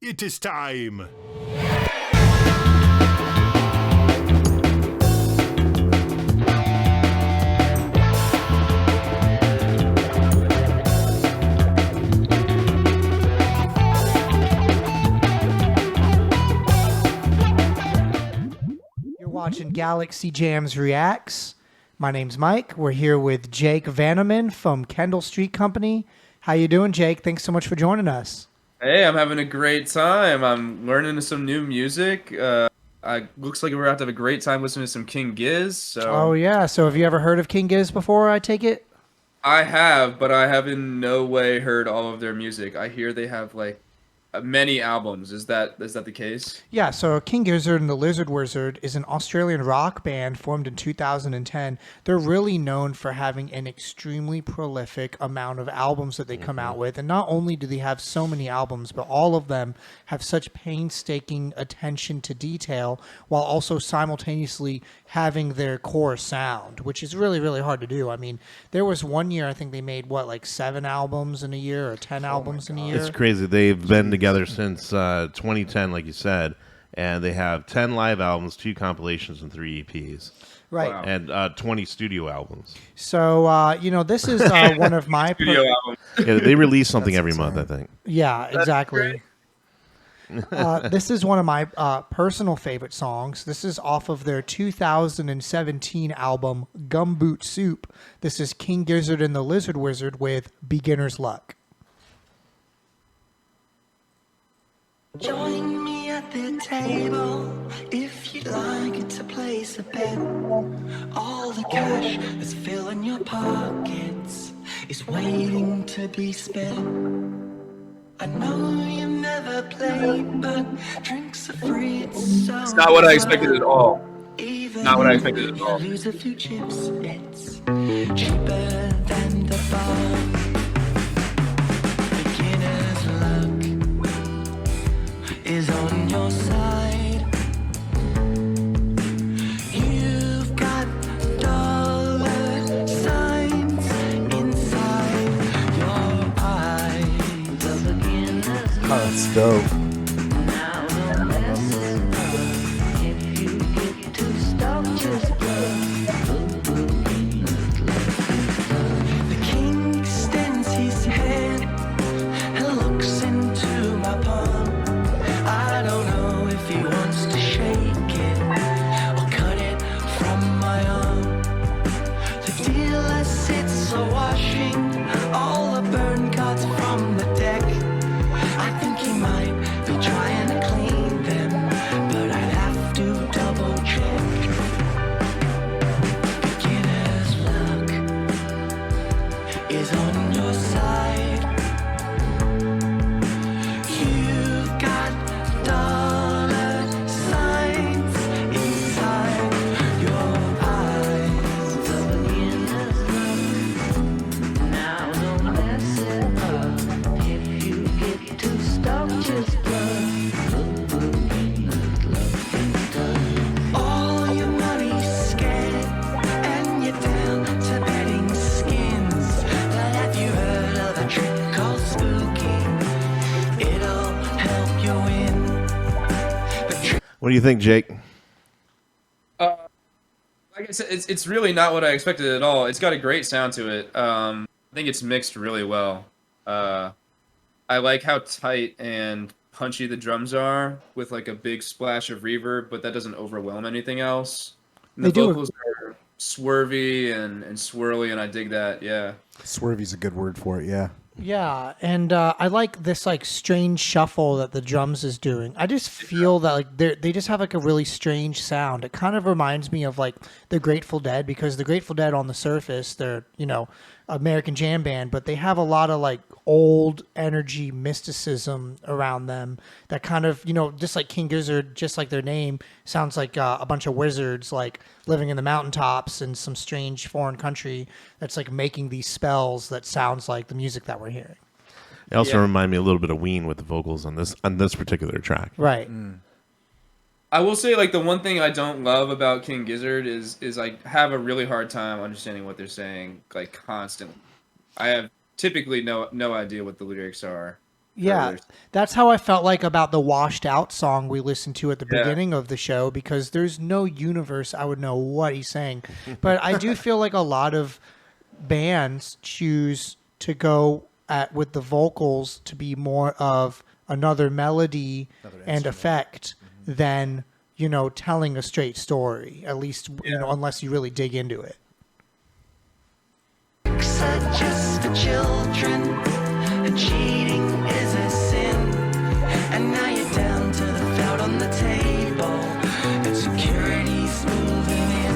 It is time. You're watching Galaxy Jams Reacts. My name's Mike. We're here with Jake Vanaman from Kendall Street Company. How you doing, Jake? Thanks so much for joining us. Hey, I'm having a great time. I'm learning some new music. Looks like we're about to have a great time listening to some King Giz. Oh, So yeah. So have you ever heard of King Giz before, I take it? I have, but I have in no way heard all of their music. I hear they have like many albums. Is that the case? Yeah, so King Gizzard and the Lizard Wizard is an Australian rock band formed in 2010. They're really known for having an extremely prolific amount of albums that they come out with. And not only do they have so many albums, but all of them have such painstaking attention to detail while also simultaneously having their core sound, which is really, really hard to do. I mean, there was one year I think they made, like 7 albums in a year or 10 albums in a year? It's crazy. They've been together since 2010, like you said, and they have 10 live albums, 2 compilations, and 3 EPs. Right. Wow. And 20 studio albums. So, this is one of my... Studio album. Yeah, they release something every month, I think. Yeah, exactly. This is one of my personal favorite songs. This is off of their 2017 album, Gumboot Soup. This is King Gizzard and the Lizard Wizard with Beginner's Luck. Join me at the table if you'd like to place a bet. All the cash that's filling your pockets is waiting to be spent. I know you never played, but drinks are free. It's not what I expected at all. Even Not what I expected at all. if you lose a few chips, it's cheaper than the bar. Beginner's luck is on your side. You've got dollar signs inside your eyes. The beginner's Oh, that's dope. now don't mess it up. If you get too stuck, just the king extends his hand and looks into my palm. I don't know if he wants to shake it or cut it from my arm. The dealer sits washing all the burned cards from the deck. I think he might be trying to clean them, but I'd have to double check. Beginner's luck is on your side. You've got dollar signs inside your eyes. The beginner's luck. Now don't mess it up. If you get too stuck, just all your money's scared and you're down to betting skins. But have you heard of a trick called spooky? It'll help you win. But What do you think, Jake? Like I said, it's really not what I expected at all. It's got a great sound to it. I think it's mixed really well. I like how tight and punchy the drums are with like a big splash of reverb, but that doesn't overwhelm anything else. And They the do. vocals are swervy and swirly, and I dig that. Yeah. Swervy's a good word for it, yeah. Yeah, and I like this strange shuffle that the drums is doing. I just feel that they just have a really strange sound. It kind of reminds me of the Grateful Dead, because the Grateful Dead on the surface, they're American jam band, but they have a lot of old energy mysticism around them that kind of just like King Gizzard, just like their name, sounds like a bunch of wizards living in the mountaintops in some strange foreign country that's making these spells that sounds like the music that we're hearing. It also Yeah. remind me a little bit of Ween with the vocals on this particular track. Right. I will say, the one thing I don't love about King Gizzard is I have a really hard time understanding what they're saying, constantly. I have typically no idea what the lyrics are. Yeah, earlier. that's how I felt like about the Washed Out song we listened to at the Yeah. beginning of the show, because there's no universe I would know what he's saying. But I do feel like a lot of bands choose to go with the vocals to be more of another melody and effect than, telling a straight story, at least, unless you really dig into it. Are just for children, and cheating is a sin. And now you're down to the felt on the table, and security's moving in.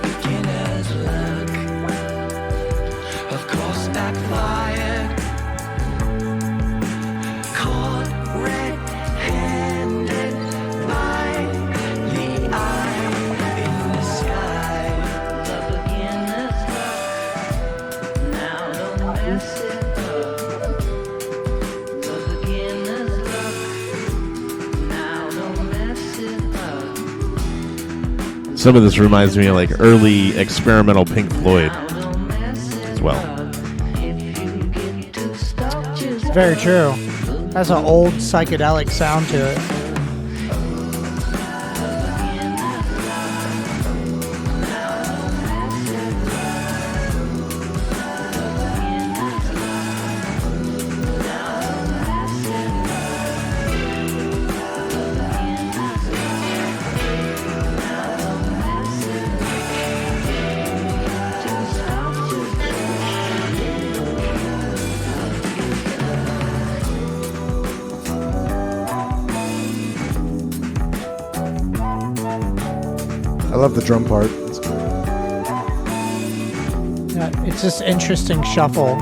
Beginner's luck, of course, backfired. Caught red-handed by the eye in the sky. The beginner's luck, now don't mess it up. The beginner's luck, now don't mess it up. Some of this reminds me of like early experimental Pink Floyd Now don't mess it as well. up. If you get too stuck, just Very true. That's an old psychedelic sound to it. I love the drum part. It's cool. Yeah, it's just interesting shuffle.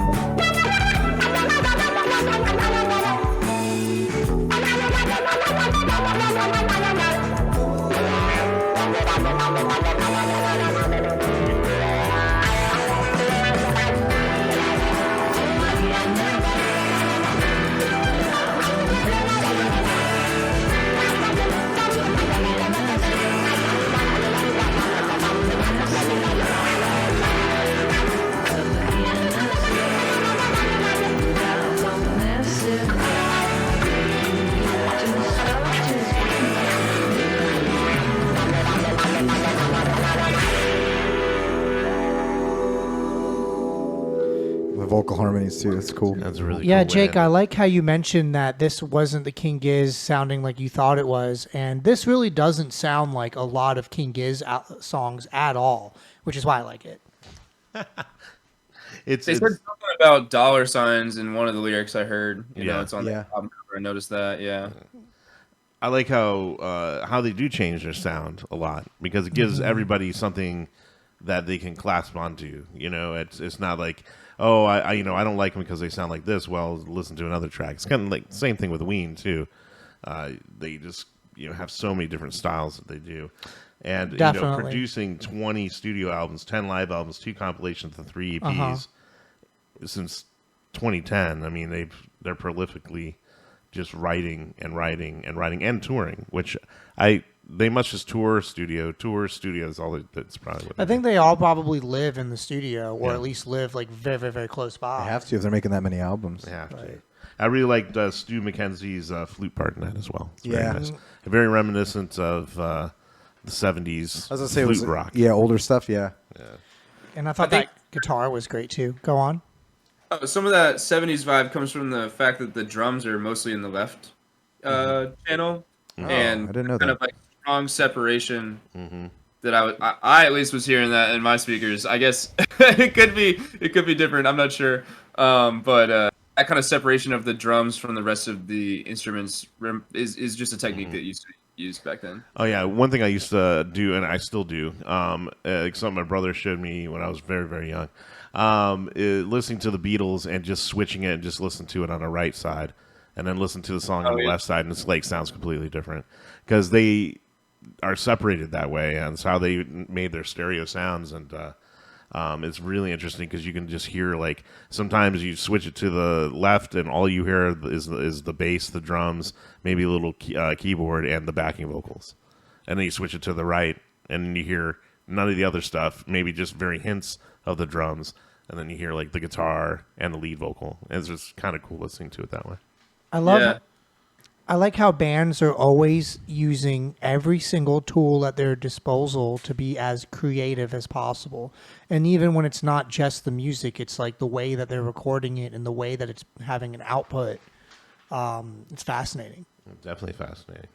The vocal harmonies too. That's cool. That's a really Yeah, cool way Jake, to- I like how you mentioned that this wasn't the King Giz sounding like you thought it was, and this really doesn't sound like a lot of King Giz songs at all, which is why I like it. It's They said something about dollar signs in one of the lyrics I heard. You Yeah. know, it's on Yeah. the album cover. I noticed that. Yeah. I like how they do change their sound a lot because it gives everybody something that they can clasp onto. You know, it's not like, oh, I don't like them because they sound like this. Well, listen to another track. It's kind of like the same thing with Ween too. They just have so many different styles that they do, and Definitely. producing 20 studio albums, 10 live albums, 2 compilations, and 3 EPs since 2010. I mean, they're prolifically just writing and touring, which they must just tour studio is all that's probably what I they think they all probably live in the studio, or Yeah. at least live like very, very, very close by. They have to if they're making that many albums. do. They have to. Right. I really liked Stu McKenzie's flute part in that as well. It's Yeah. very nice. Very reminiscent of the 70s I was gonna say it flute was rock. Yeah, older stuff. Yeah. And I thought I think- that guitar was great too. Go on. Some of that 70s vibe comes from the fact that the drums are mostly in the left channel. And I didn't know kind that. of like strong separation that I at least was hearing that in my speakers. I guess it could be different. I'm not sure. But that kind of separation of the drums from the rest of the instruments is just a technique that used to be used back then. Oh yeah, one thing I used to do, and I still do, something my brother showed me when I was very, very young, listening to the Beatles and just switching it and just listen to it on the right side, and then listen to the song on the yeah. left side, and it's like sounds completely different because they are separated that way, and it's how they made their stereo sounds, and it's really interesting because you can just hear like sometimes you switch it to the left and all you hear is the bass, the drums, maybe a little keyboard and the backing vocals, and then you switch it to the right and you hear none of the other stuff, maybe just very hints of the drums, and then you hear like the guitar and the lead vocal. And it's just kind of cool listening to it that way. I love. Yeah. I like how bands are always using every single tool at their disposal to be as creative as possible. And even when it's not just the music, it's like the way that they're recording it and the way that it's having an output. It's fascinating. Definitely fascinating.